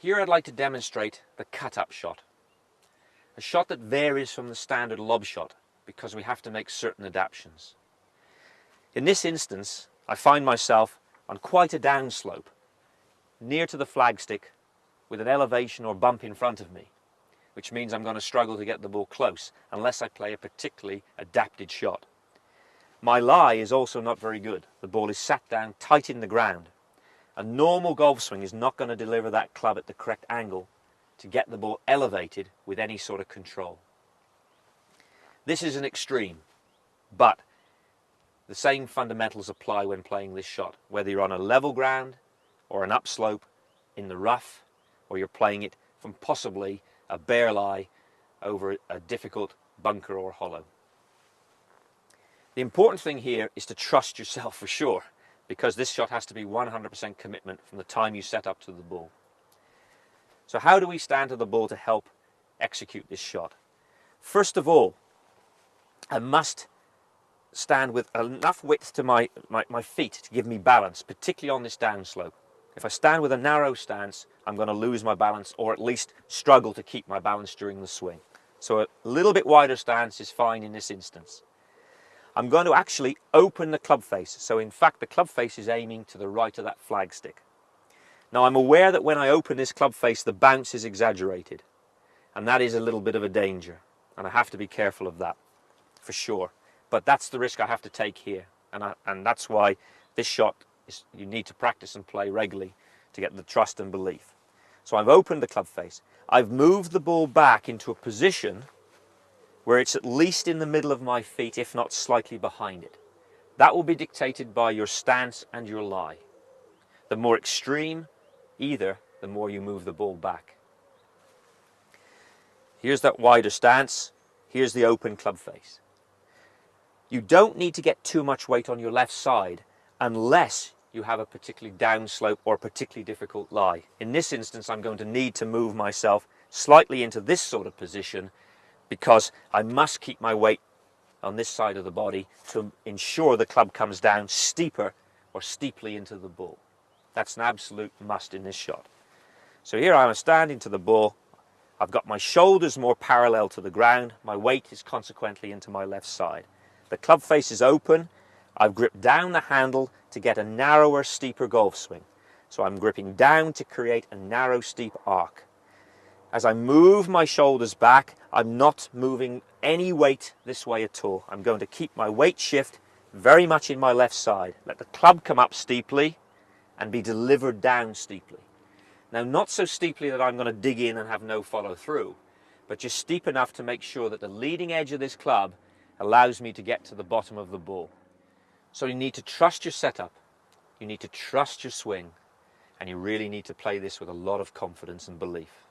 Here I'd like to demonstrate the cut-up shot, a shot that varies from the standard lob shot because we have to make certain adaptations. In this instance, I find myself on quite a downslope, near to the flagstick with an elevation or bump in front of me, which means I'm going to struggle to get the ball close unless I play a particularly adapted shot. My lie is also not very good. The ball is sat down tight in the ground. A normal golf swing is not going to deliver that club at the correct angle to get the ball elevated with any sort of control. This is an extreme, but the same fundamentals apply when playing this shot, whether you're on a level ground or an upslope, in the rough, or you're playing it from possibly a bare lie over a difficult bunker or hollow. The important thing here is to trust yourself for sure, because this shot has to be 100% commitment from the time you set up to the ball. So how do we stand to the ball to help execute this shot? First of all, I must stand with enough width to my feet to give me balance, particularly on this downslope. If I stand with a narrow stance, I'm going to lose my balance, or at least struggle to keep my balance during the swing. So a little bit wider stance is fine in this instance. I'm going to actually open the club face. So in fact, the club face is aiming to the right of that flagstick. Now I'm aware that when I open this club face, the bounce is exaggerated. And that is a little bit of a danger. And I have to be careful of that, for sure. But that's the risk I have to take here. And that's why this shot, you need to practice and play regularly to get the trust and belief. So I've opened the club face. I've moved the ball back into a position where it's at least in the middle of my feet, if not slightly behind it. That will be dictated by your stance and your lie. The more extreme either, the more you move the ball back. Here's that wider stance. Here's the open club face. You don't need to get too much weight on your left side unless you have a particularly downslope or a particularly difficult lie. In this instance, I'm going to need to move myself slightly into this sort of position because I must keep my weight on this side of the body to ensure the club comes down steeper or steeply into the ball. That's an absolute must in this shot. So here I am standing to the ball. I've got my shoulders more parallel to the ground. My weight is consequently into my left side. The club face is open. I've gripped down the handle to get a narrower, steeper golf swing. So I'm gripping down to create a narrow, steep arc. As I move my shoulders back, I'm not moving any weight this way at all. I'm going to keep my weight shift very much in my left side. Let the club come up steeply and be delivered down steeply. Now, not so steeply that I'm going to dig in and have no follow through, but just steep enough to make sure that the leading edge of this club allows me to get to the bottom of the ball. So you need to trust your setup, you need to trust your swing, and you really need to play this with a lot of confidence and belief.